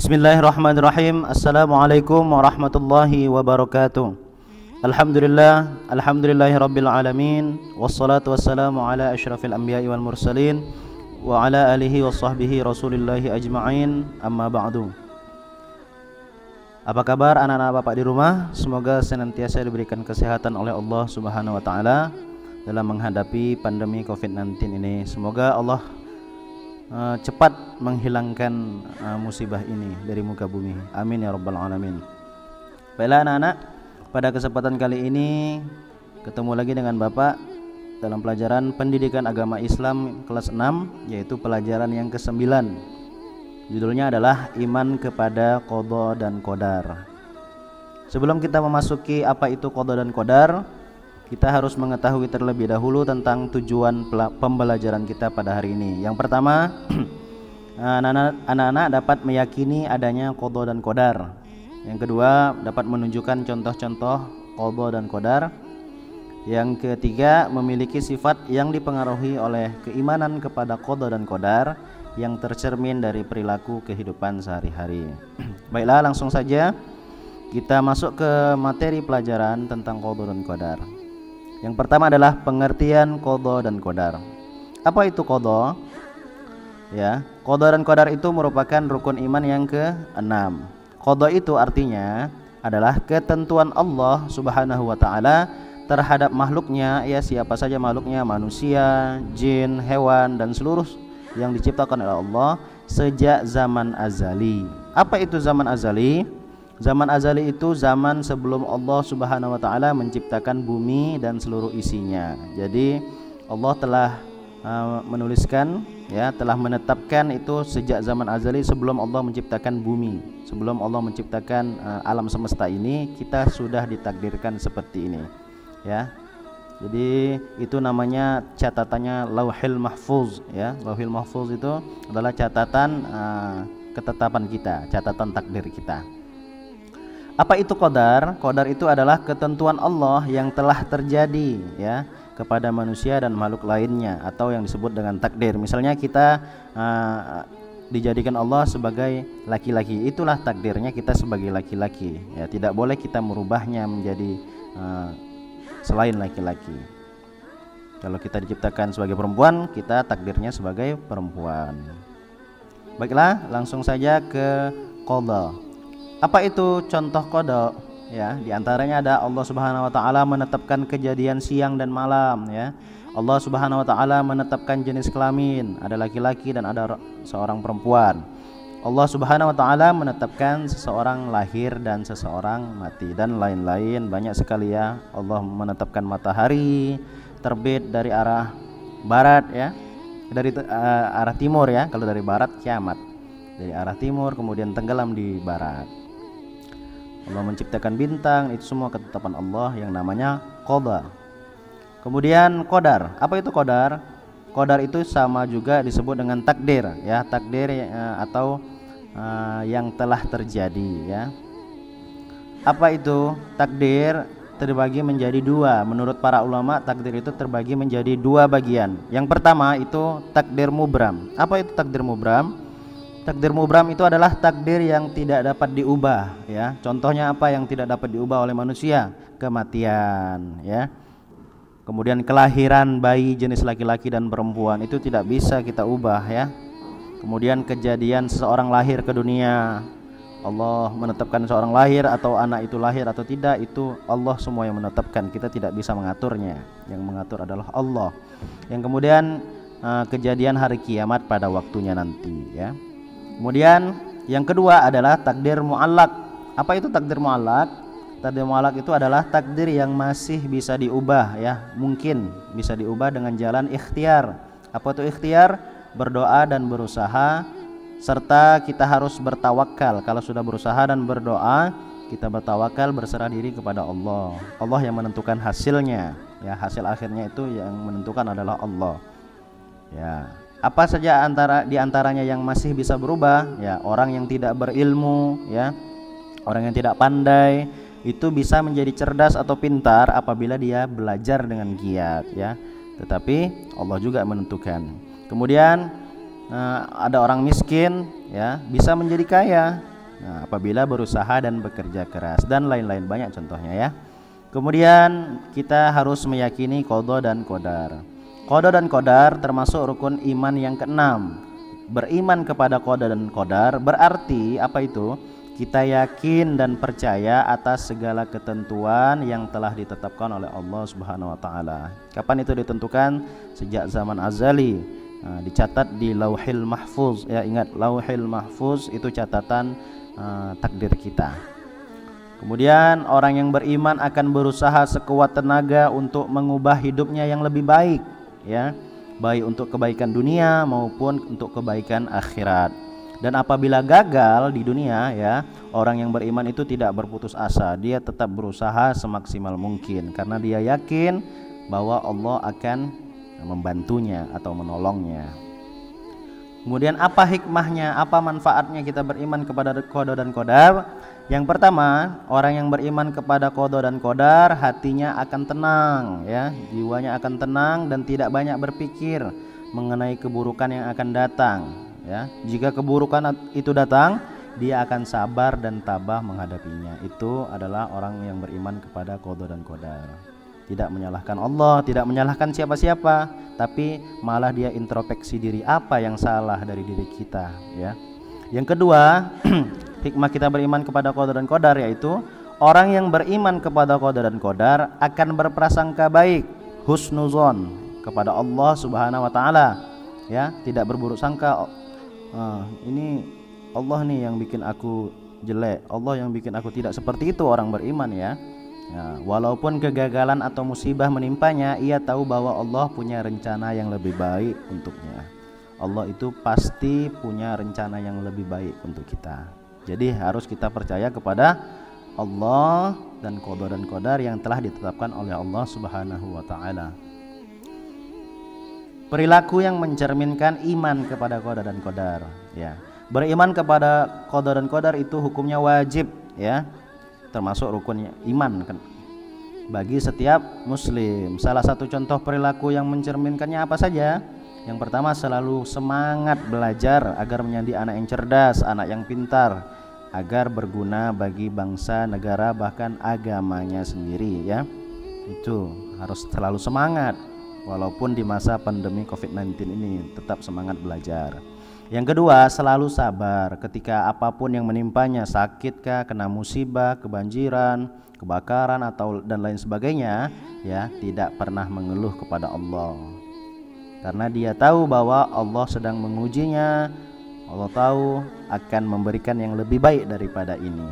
Bismillahirrahmanirrahim. Assalamualaikum warahmatullahi wabarakatuh. Alhamdulillahirabbil alamin, wassalatu wassalamu ala asyrafil anbiya'i wal mursalin wa ala alihi washabbihi rasulillahi ajma'in. Amma ba'du. Apa kabar anak-anak Bapak di rumah? Semoga senantiasa diberikan kesehatan oleh Allah Subhanahu wa taala dalam menghadapi pandemi Covid-19 ini. Semoga Allah cepat menghilangkan musibah ini dari muka bumi. Amin ya rabbal alamin. Baiklah anak-anak, pada kesempatan kali ini ketemu lagi dengan Bapak dalam pelajaran pendidikan agama Islam kelas 6, yaitu pelajaran yang ke-9. Judulnya adalah iman kepada qada dan qadar. Sebelum kita memasuki apa itu qada dan qadar, kita harus mengetahui terlebih dahulu tentang tujuan pembelajaran kita pada hari ini. Yang pertama, anak-anak dapat meyakini adanya qada dan qadar. Yang kedua, dapat menunjukkan contoh-contoh qada dan qadar. Yang ketiga, memiliki sifat yang dipengaruhi oleh keimanan kepada qada dan qadar yang tercermin dari perilaku kehidupan sehari-hari. Baiklah, langsung saja kita masuk ke materi pelajaran tentang qada dan qadar. Yang pertama adalah pengertian qada dan qadar. Apa itu qada? Ya, qada dan qadar itu merupakan rukun iman yang ke-6. Qada itu artinya adalah ketentuan Allah Subhanahu wa taala terhadap makhluknya, ya siapa saja makhluknya, manusia, jin, hewan dan seluruh yang diciptakan oleh Allah sejak zaman azali. Apa itu zaman azali? Zaman azali itu zaman sebelum Allah Subhanahu wa taala menciptakan bumi dan seluruh isinya. Jadi Allah telah menuliskan, ya, telah menetapkan itu sejak zaman azali sebelum Allah menciptakan bumi, sebelum Allah menciptakan alam semesta ini, kita sudah ditakdirkan seperti ini, ya. Jadi itu namanya catatannya Lauhil Mahfuz, ya. Lauhil Mahfuz itu adalah catatan ketetapan kita, catatan takdir kita. Apa itu qadar? Qadar itu adalah ketentuan Allah yang telah terjadi, ya, kepada manusia dan makhluk lainnya, atau yang disebut dengan takdir. Misalnya kita dijadikan Allah sebagai laki-laki, itulah takdirnya kita sebagai laki-laki, ya. Tidak boleh kita merubahnya menjadi selain laki-laki. Kalau kita diciptakan sebagai perempuan, kita takdirnya sebagai perempuan. Baiklah, langsung saja ke qada. Apa itu contoh qada? Ya, di antaranya ada Allah Subhanahu wa taala menetapkan kejadian siang dan malam, ya. Allah Subhanahu wa taala menetapkan jenis kelamin, ada laki-laki dan ada seorang perempuan. Allah Subhanahu wa taala menetapkan seseorang lahir dan seseorang mati dan lain-lain, banyak sekali, ya. Allah menetapkan matahari terbit dari arah barat, ya. Dari arah timur, ya. Kalau dari barat kiamat. Dari arah timur kemudian tenggelam di barat. Allah menciptakan bintang, itu semua ketetapan Allah yang namanya qada. Kemudian qadar. Apa itu qadar? Qadar itu sama juga disebut dengan takdir, ya, takdir atau yang telah terjadi, ya. Apa itu takdir? Terbagi menjadi dua. Menurut para ulama, takdir itu terbagi menjadi dua bagian. Yang pertama itu takdir mubram. Apa itu takdir mubram? Takdir mubram itu adalah takdir yang tidak dapat diubah, ya. Contohnya apa yang tidak dapat diubah oleh manusia? Kematian, ya. Kemudian kelahiran bayi jenis laki-laki dan perempuan itu tidak bisa kita ubah, ya. Kemudian kejadian seseorang lahir ke dunia, Allah menetapkan seorang lahir atau anak itu lahir atau tidak, itu Allah semua yang menetapkan, kita tidak bisa mengaturnya. Yang mengatur adalah Allah. Yang kemudian kejadian hari kiamat pada waktunya nanti, ya. Kemudian yang kedua adalah takdir mu'allaq. Apa itu takdir mu'allaq? Takdir mu'allaq itu adalah takdir yang masih bisa diubah, ya. Mungkin bisa diubah dengan jalan ikhtiar. Apa itu ikhtiar? Berdoa dan berusaha, serta kita harus bertawakal. Kalau sudah berusaha dan berdoa, kita bertawakal, berserah diri kepada Allah. Allah yang menentukan hasilnya, ya. Hasil akhirnya itu yang menentukan adalah Allah, ya. Apa saja di antaranya yang masih bisa berubah, ya. Orang yang tidak berilmu, ya, orang yang tidak pandai itu bisa menjadi cerdas atau pintar apabila dia belajar dengan giat, ya. Tetapi Allah juga menentukan. Kemudian ada orang miskin, ya, bisa menjadi kaya, apabila berusaha dan bekerja keras, dan lain-lain banyak contohnya ya. Kemudian kita harus meyakini qada dan qadar. Qada dan qadar termasuk rukun iman yang keenam. Beriman kepada qada dan qadar berarti apa itu? Kita yakin dan percaya atas segala ketentuan yang telah ditetapkan oleh Allah Subhanahu wa taala. Kapan itu ditentukan? Sejak zaman azali. Dicatat di Lauhil Mahfuz. Ya, ingat, Lauhil Mahfuz itu catatan takdir kita. Kemudian orang yang beriman akan berusaha sekuat tenaga untuk mengubah hidupnya yang lebih baik, ya. Baik untuk kebaikan dunia maupun untuk kebaikan akhirat. Dan apabila gagal di dunia, ya, orang yang beriman itu tidak berputus asa, dia tetap berusaha semaksimal mungkin karena dia yakin bahwa Allah akan membantunya atau menolongnya. Kemudian apa hikmahnya, apa manfaatnya kita beriman kepada qada dan qadar? Yang pertama, orang yang beriman kepada qada dan qadar hatinya akan tenang, ya, jiwanya akan tenang dan tidak banyak berpikir mengenai keburukan yang akan datang. Ya, jika keburukan itu datang, dia akan sabar dan tabah menghadapinya. Itu adalah orang yang beriman kepada qada dan qadar. Tidak menyalahkan Allah, tidak menyalahkan siapa-siapa, tapi malah dia introspeksi diri, apa yang salah dari diri kita, ya. Yang kedua, hikmah kita beriman kepada qada dan qadar yaitu orang yang beriman kepada qada dan qadar akan berprasangka baik, husnuzon kepada Allah Subhanahu wa taala, ya, tidak berburuk sangka. Ini Allah nih yang bikin aku jelek, Allah yang bikin aku tidak. Seperti itu orang beriman, ya. Walaupun kegagalan atau musibah menimpanya, ia tahu bahwa Allah punya rencana yang lebih baik untuknya. Allah itu pasti punya rencana yang lebih baik untuk kita. Jadi harus kita percaya kepada Allah dan qada dan qadar yang telah ditetapkan oleh Allah Subhanahu wa taala. Perilaku yang mencerminkan iman kepada qada dan qadar, ya. Beriman kepada qada dan qadar itu hukumnya wajib, ya. Termasuk rukun iman kan bagi setiap muslim. Salah satu contoh perilaku yang mencerminkannya apa saja? Yang pertama, selalu semangat belajar agar menjadi anak yang cerdas, anak yang pintar, agar berguna bagi bangsa, negara, bahkan agamanya sendiri, ya. Itu harus selalu semangat. Walaupun di masa pandemi COVID-19 ini tetap semangat belajar. Yang kedua, selalu sabar ketika apapun yang menimpanya, sakit kah, kena musibah, kebanjiran, kebakaran atau dan lain sebagainya, ya, tidak pernah mengeluh kepada Allah. Karena dia tahu bahwa Allah sedang mengujinya. Allah tahu akan memberikan yang lebih baik daripada ini.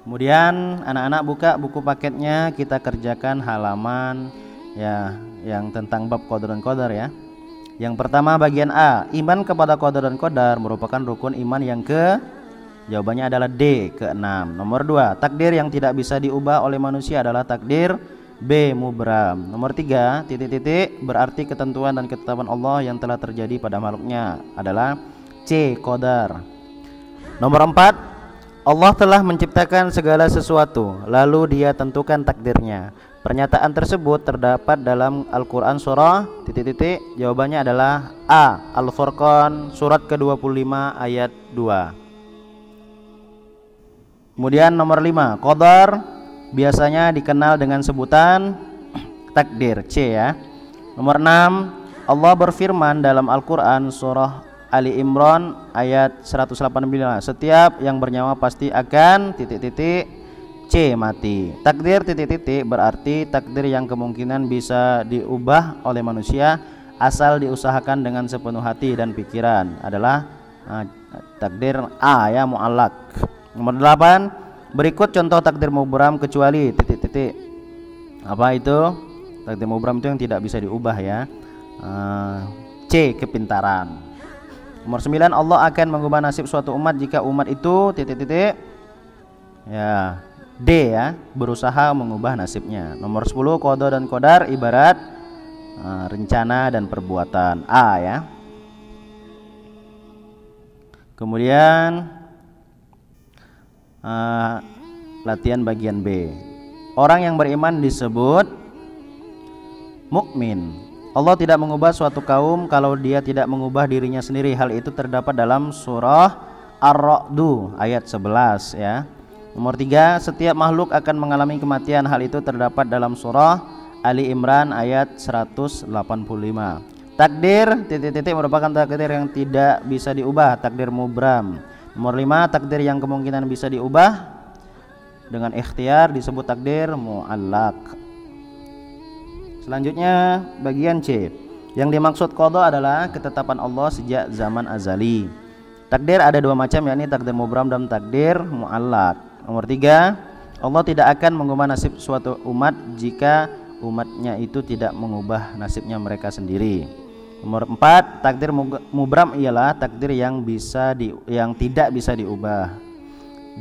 Kemudian anak-anak buka buku paketnya, kita kerjakan halaman, ya, yang tentang bab qada dan qadar, ya. Yang pertama bagian A, iman kepada qada dan qadar merupakan rukun iman yang jawabannya adalah D, ke-6. Nomor 2, takdir yang tidak bisa diubah oleh manusia adalah takdir B, mubram. Nomor 3, berarti ketentuan dan ketetapan Allah yang telah terjadi pada makhluknya adalah C, qadar. Nomor 4, Allah telah menciptakan segala sesuatu lalu dia tentukan takdirnya. Pernyataan tersebut terdapat dalam Al-Quran surah ... Jawabannya adalah A, Al-Furqan surat ke-25 ayat 2. Kemudian nomor 5, qadar biasanya dikenal dengan sebutan takdir, C, ya. Nomor 6, Allah berfirman dalam Al-Quran surah Ali Imran ayat 189, setiap yang bernyawa pasti akan ... C, mati. Takdir ... berarti takdir yang kemungkinan bisa diubah oleh manusia asal diusahakan dengan sepenuh hati dan pikiran adalah takdir A, ya, mu'allaq. Nomor 8, berikut contoh takdir mubram kecuali ... Apa itu? Takdir mubram itu yang tidak bisa diubah, ya. C, kepintaran. Nomor 9, Allah akan mengubah nasib suatu umat jika umat itu ... Ya, D, ya, berusaha mengubah nasibnya. Nomor 10, qada dan qadar ibarat rencana dan perbuatan, A, ya. Kemudian latihan bagian B. Orang yang beriman disebut mukmin. Allah tidak mengubah suatu kaum kalau dia tidak mengubah dirinya sendiri. Hal itu terdapat dalam surah Ar-Ra'du ayat 11 ya. Nomor 3, setiap makhluk akan mengalami kematian. Hal itu terdapat dalam surah Ali Imran ayat 185. Takdir titik-titik merupakan takdir yang tidak bisa diubah, takdir mubram. Nomor 5, takdir yang kemungkinan bisa diubah dengan ikhtiar disebut takdir mu'allaq. Selanjutnya bagian C. Yang dimaksud qada adalah ketetapan Allah sejak zaman azali. Takdir ada dua macam, yakni takdir mubram dan takdir mu'allaq. Nomor 3, Allah tidak akan mengubah nasib suatu umat jika umatnya itu tidak mengubah nasibnya mereka sendiri. Nomor 4, takdir mubram ialah takdir yang tidak bisa diubah.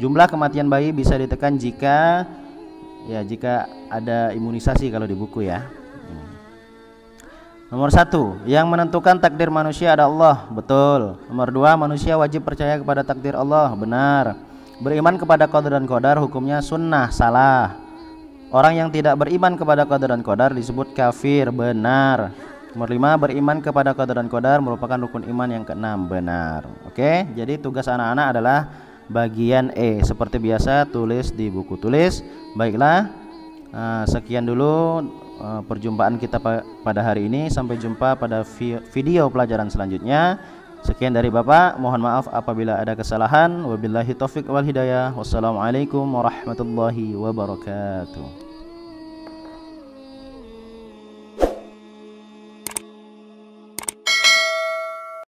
Jumlah kematian bayi bisa ditekan jika ada imunisasi kalau di buku ya. Nomor 1, yang menentukan takdir manusia ada Allah, betul. Nomor 2, manusia wajib percaya kepada takdir Allah, benar. Beriman kepada qadar dan qadar hukumnya sunnah, salah. Orang yang tidak beriman kepada qadar dan qadar disebut kafir, benar. Nomor 5, beriman kepada qadar dan qadar merupakan rukun iman yang ke-6, benar. Oke, jadi tugas anak-anak adalah bagian E. Seperti biasa tulis di buku tulis. Baiklah, sekian dulu perjumpaan kita pada hari ini. Sampai jumpa pada video pelajaran selanjutnya. Sekian dari Bapak, mohon maaf apabila ada kesalahan. Wabillahi taufik wal hidayah. Wassalamualaikum warahmatullahi wabarakatuh.